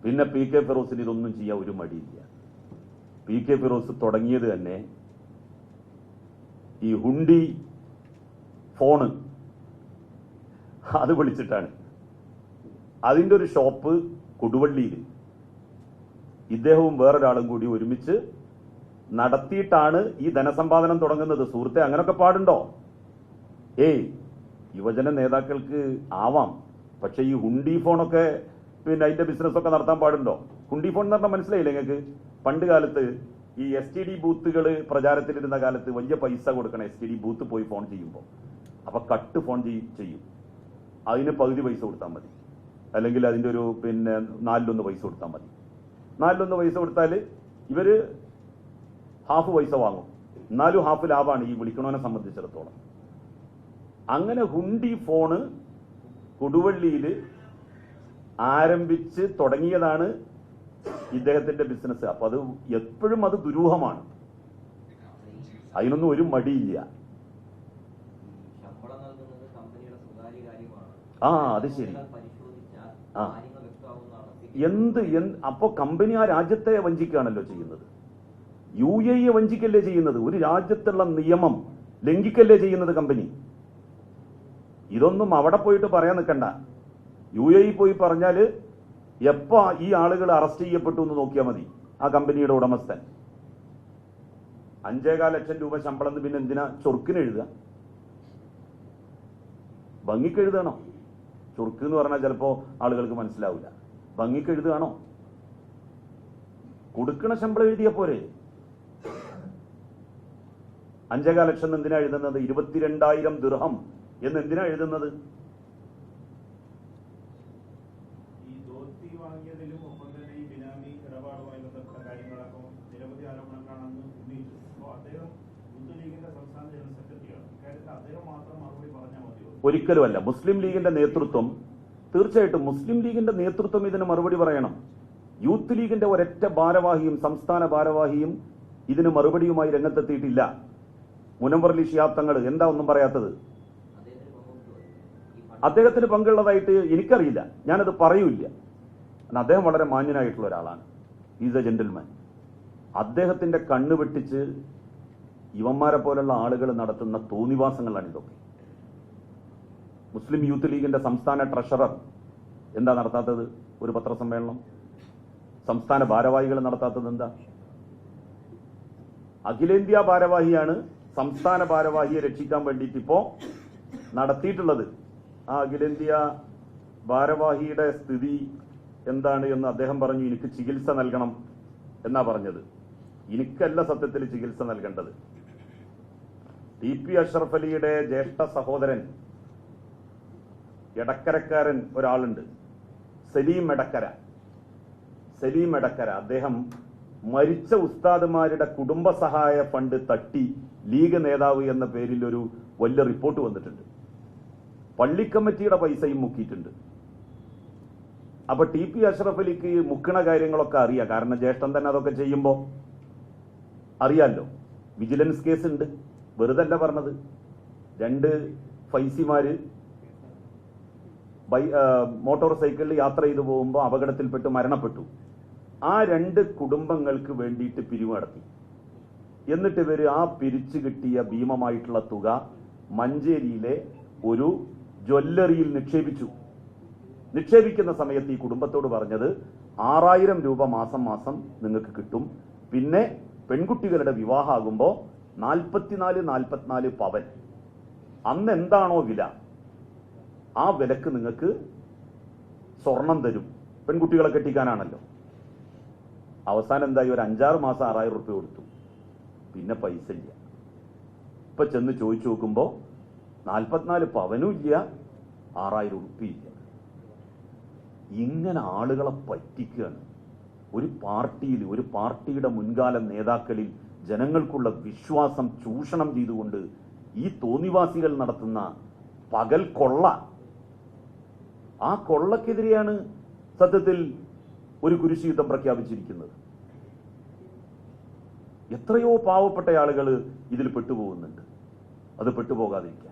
പിന്നെ P K ഫിറോസിന് ഇതൊന്നും ചെയ്യാൻ ഒരു മടിയില്ല. പി കെ ഫിറോസ് തുടങ്ങിയത് തന്നെ ഈ ഹുണ്ടി ഫോണ് അത് വിളിച്ചിട്ടാണ്. അതിൻ്റെ ഒരു ഷോപ്പ് കൊടുവള്ളിയിൽ ഇദ്ദേഹവും വേറൊരാളും കൂടി ഒരുമിച്ച് നടത്തിയിട്ടാണ് ഈ ധനസമ്പാദനം തുടങ്ങുന്നത്. സുഹൃത്തെ, അങ്ങനൊക്കെ പാടുണ്ടോ? യുവജന നേതാക്കൾക്ക് ആവാം, പക്ഷെ ഈ ഹുണ്ടി ഫോണൊക്കെ പിന്നെ അതിന്റെ ബിസിനസ്സൊക്കെ നടത്താൻ പാടുണ്ടോ? ഹുണ്ടി ഫോൺ എന്ന് പറഞ്ഞാൽ മനസ്സിലായില്ലേ നിങ്ങൾക്ക്? പണ്ട് കാലത്ത് ഈ STD ബൂത്തുകൾ പ്രചാരത്തിലിരുന്ന കാലത്ത് വലിയ പൈസ കൊടുക്കണം STD ബൂത്ത് പോയി ഫോൺ ചെയ്യുമ്പോൾ. അപ്പൊ കട്ട് ഫോൺ ചെയ്യും, അതിന് പകുതി പൈസ കൊടുത്താൽ മതി, അല്ലെങ്കിൽ അതിൻ്റെ ഒരു പിന്നെ 4/1 പൈസ കൊടുത്താൽ മതി. 4/1 പൈസ കൊടുത്താൽ ഇവര് ഹാഫ് പൈസ വാങ്ങും, എന്നാലും ഹാഫ് ലാഭമാണ് ഈ വിളിക്കണവനെ സംബന്ധിച്ചിടത്തോളം. അങ്ങനെ ഹുണ്ടി ഫോണ് കൊടുവള്ളിയിൽ ആരംഭിച്ച് തുടങ്ങിയതാണ് ഇദ്ദേഹത്തിന്റെ ബിസിനസ്. അപ്പൊ അത് എപ്പോഴും അത് ദുരൂഹമാണ്, അതിനൊന്നും ഒരു മടിയില്ല. അത് ശരി. അപ്പൊ കമ്പനി ആ രാജ്യത്തെ വഞ്ചിക്കുകയാണല്ലോ ചെയ്യുന്നത്. UAE വഞ്ചിക്കല്ലേ ചെയ്യുന്നത്? ഒരു രാജ്യത്തുള്ള നിയമം ലംഘിക്കല്ലേ ചെയ്യുന്നത് കമ്പനി? ഇതൊന്നും അവിടെ പോയിട്ട് പറയാൻ നിൽക്കണ്ട. UAE പോയി പറഞ്ഞാല് എപ്പോ ഈ ആളുകൾ അറസ്റ്റ് ചെയ്യപ്പെട്ടു എന്ന് നോക്കിയാൽ മതി. ആ കമ്പനിയുടെ ഉടമസ്ഥൻ 5.25 ലക്ഷം രൂപ ശമ്പളം, പിന്നെ എന്തിനാ ചൊറുക്കിന് എഴുതുക? ഭംഗിക്ക് എഴുതണോ? ചൊറുക്ക് എന്ന് പറഞ്ഞാൽ ചിലപ്പോ ആളുകൾക്ക് മനസ്സിലാവില്ല. ഭംഗിക്ക് എഴുതുകയാണോ? കൊടുക്കണ ശമ്പളം എഴുതിയ പോരെ? 5.25 ലക്ഷം എന്തിനാ എഴുതുന്നത്? 22,000 ദിർഹം എന്ന് എന്തിനാ എഴുതുന്നത്? ഒരിക്കലുമല്ല. മുസ്ലിം ലീഗിന്റെ നേതൃത്വം, തീർച്ചയായിട്ടും മുസ്ലിം ലീഗിന്റെ നേതൃത്വം ഇതിന് മറുപടി പറയണം. യൂത്ത് ലീഗിന്റെ ഒരൊറ്റ ഭാരവാഹിയും സംസ്ഥാന ഭാരവാഹിയും ഇതിന് മറുപടിയുമായി രംഗത്തെത്തിയിട്ടില്ല. മുനവ്വർ അലി ശിഹാബ് തങ്ങൾ എന്താ ഒന്നും പറയാത്തത്? അദ്ദേഹത്തിന് പങ്കുള്ളതായിട്ട് എനിക്കറിയില്ല, ഞാനത് പറയൂല. അദ്ദേഹം വളരെ മാന്യനായിട്ടുള്ള ഒരാളാണ്, ഈസ് എ ജെന്റിൽമാൻ. അദ്ദേഹത്തിന്റെ കണ്ണ് വെട്ടിച്ച് ഇവന്മാരെ പോലുള്ള ആളുകൾ നടത്തുന്ന തോന്നിവാസങ്ങളാണ് ഇതൊക്കെ. മുസ്ലിം യൂത്ത് ലീഗിന്റെ സംസ്ഥാന ട്രഷറർ എന്താ നടത്താത്തത്? ഒരു പത്രസമ്മേളനം. സംസ്ഥാന ഭാരവാഹികൾ നടത്താത്തത് എന്താ? അഖിലേന്ത്യാ ഭാരവാഹിയാണ് സംസ്ഥാന ഭാരവാഹിയെ രക്ഷിക്കാൻ വേണ്ടിയിട്ട് ഇപ്പോ നടത്തിയിട്ടുള്ളത്. ആ അഖിലേന്ത്യാ ഭാരവാഹിയുടെ സ്ഥിതി എന്താണ് എന്ന് അദ്ദേഹം പറഞ്ഞു, എനിക്ക് ചികിത്സ നൽകണം എന്നാ പറഞ്ഞത്. എനിക്കല്ല സത്യത്തിൽ ചികിത്സ നൽകേണ്ടത്. TP അഷ്റഫ് അലിയുടെ ജ്യേഷ്ഠ സഹോദരൻ എടക്കരക്കാരൻ ഒരാളുണ്ട്, സലീം എടക്കര. അദ്ദേഹം മരിച്ച ഉസ്താദുമാരുടെ കുടുംബസഹായ ഫണ്ട് തട്ടി ലീഗ് നേതാവ് എന്ന പേരിൽ ഒരു വലിയ റിപ്പോർട്ട് വന്നിട്ടുണ്ട്. പള്ളിക്കമ്മിറ്റിയുടെ പൈസയും മുക്കിയിട്ടുണ്ട്. അപ്പൊ TP അഷ്റഫ് അലിക്ക് മുക്കണ കാര്യങ്ങളൊക്കെ അറിയാം, കാരണം ജ്യേഷ്ഠൻ തന്നെ അതൊക്കെ ചെയ്യുമ്പോ അറിയാലോ. വിജിലൻസ് കേസ് ഉണ്ട്, വെറുതെ അല്ല പറഞ്ഞത്. 2 ഫൈസിമാര് മോട്ടോർ സൈക്കിളിൽ യാത്ര ചെയ്തു പോകുമ്പോൾ അപകടത്തിൽപ്പെട്ട് മരണപ്പെട്ടു. ആ 2 കുടുംബങ്ങൾക്ക് വേണ്ടിയിട്ട് പിരിവ് നടത്തി. എന്നിട്ട് ഇവര് ആ പിരിച്ചു കിട്ടിയ ഭീമമായിട്ടുള്ള തുക മഞ്ചേരിയിലെ ഒരു ജ്വല്ലറിയിൽ നിക്ഷേപിച്ചു. നിക്ഷേപിക്കുന്ന സമയത്ത് ഈ കുടുംബത്തോട് പറഞ്ഞത് 6,000 രൂപ മാസം മാസം നിങ്ങൾക്ക് കിട്ടും, പിന്നെ പെൺകുട്ടികളുടെ വിവാഹമാകുമ്പോൾ 44 പവൻ, അന്ന് എന്താണോ വില ആ വിലക്ക് നിങ്ങൾക്ക് സ്വർണം തരും, പെൺകുട്ടികളെ കെട്ടിക്കാനാണല്ലോ. അവസാനം എന്തായി? ഒരു 5-6 മാസം 6,000 രൂപ കൊടുത്തു, പിന്നെ പൈസ ഇല്ല. ഇപ്പൊ ചെന്ന് ചോദിച്ചു നോക്കുമ്പോ 44 പവനും ഇല്ല, 6,000 രൂപ ഇല്ല. ഇങ്ങനെ ആളുകളെ പറ്റിക്കുകയാണ്. ഒരു പാർട്ടിയിൽ, ഒരു പാർട്ടിയുടെ മുൻകാല നേതാക്കളിൽ ജനങ്ങൾക്കുള്ള വിശ്വാസം ചൂഷണം ചെയ്തുകൊണ്ട് ഈ തോന്നിവാസികൾ നടത്തുന്ന പകൽ കൊള്ള, ആ കൊള്ളക്കെതിരെയാണ് സത്യത്തിൽ ഒരു കുരിശുയുദ്ധം പ്രഖ്യാപിച്ചിരിക്കുന്നത്. എത്രയോ പാവപ്പെട്ട ആളുകൾ ഇതിൽ പെട്ടുപോകുന്നുണ്ട്. അത് പെട്ടുപോകാതിരിക്കുക.